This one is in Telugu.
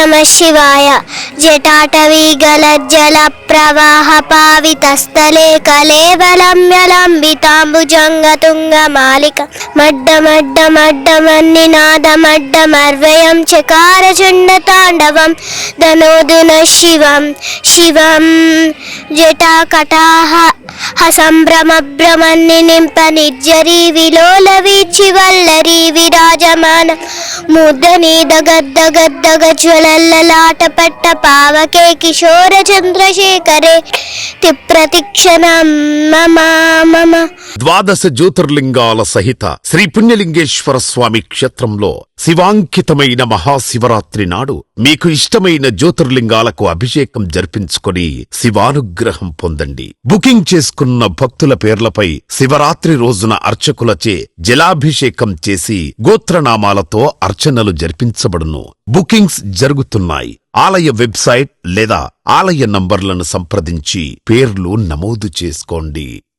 నమః శివాయ. జటాటవీగలజ్జల ప్రవాహ పావితస్థలే కలేవలంబ్యలంబితాంబుజంగతుంగమాలిక మడ్డమడ్డమడ్డమన్నినాదమడ్డమర్వయం చకార చండతాండవం ధనోదున శివం శివం. జటాకటాహ సంభ్రమభ్రమన్ని నింప నిర్జరీ విలోల వీచి వల్లరీ విరాజమాన ముద్దనీద గద్ద గద్ద జ్వలల్లలాట పట్ట పావకే కిశోర చంద్రశేఖరే ప్రతిక్షణం మమ మమ. ద్వాదశ జ్యోతిర్లింగాల సహిత శ్రీ పుణ్యలింగేశ్వర స్వామి క్షేత్రంలో శివాంకితమైన మహాశివరాత్రి నాడు మీకు ఇష్టమైన జ్యోతిర్లింగాలకు అభిషేకం జరిపించుకొని శివానుగ్రహం పొందండి. బుకింగ్ చేసుకున్న భక్తుల పేర్లపై శివరాత్రి రోజున అర్చకులచే జలాభిషేకం చేసి గోత్రనామాలతో అర్చనలు జరిపించబడును. బుకింగ్స్ జరుగుతున్నాయి. ఆలయ వెబ్సైట్ లేదా ఆలయ నంబర్లను సంప్రదించి పేర్లు నమోదు చేసుకోండి.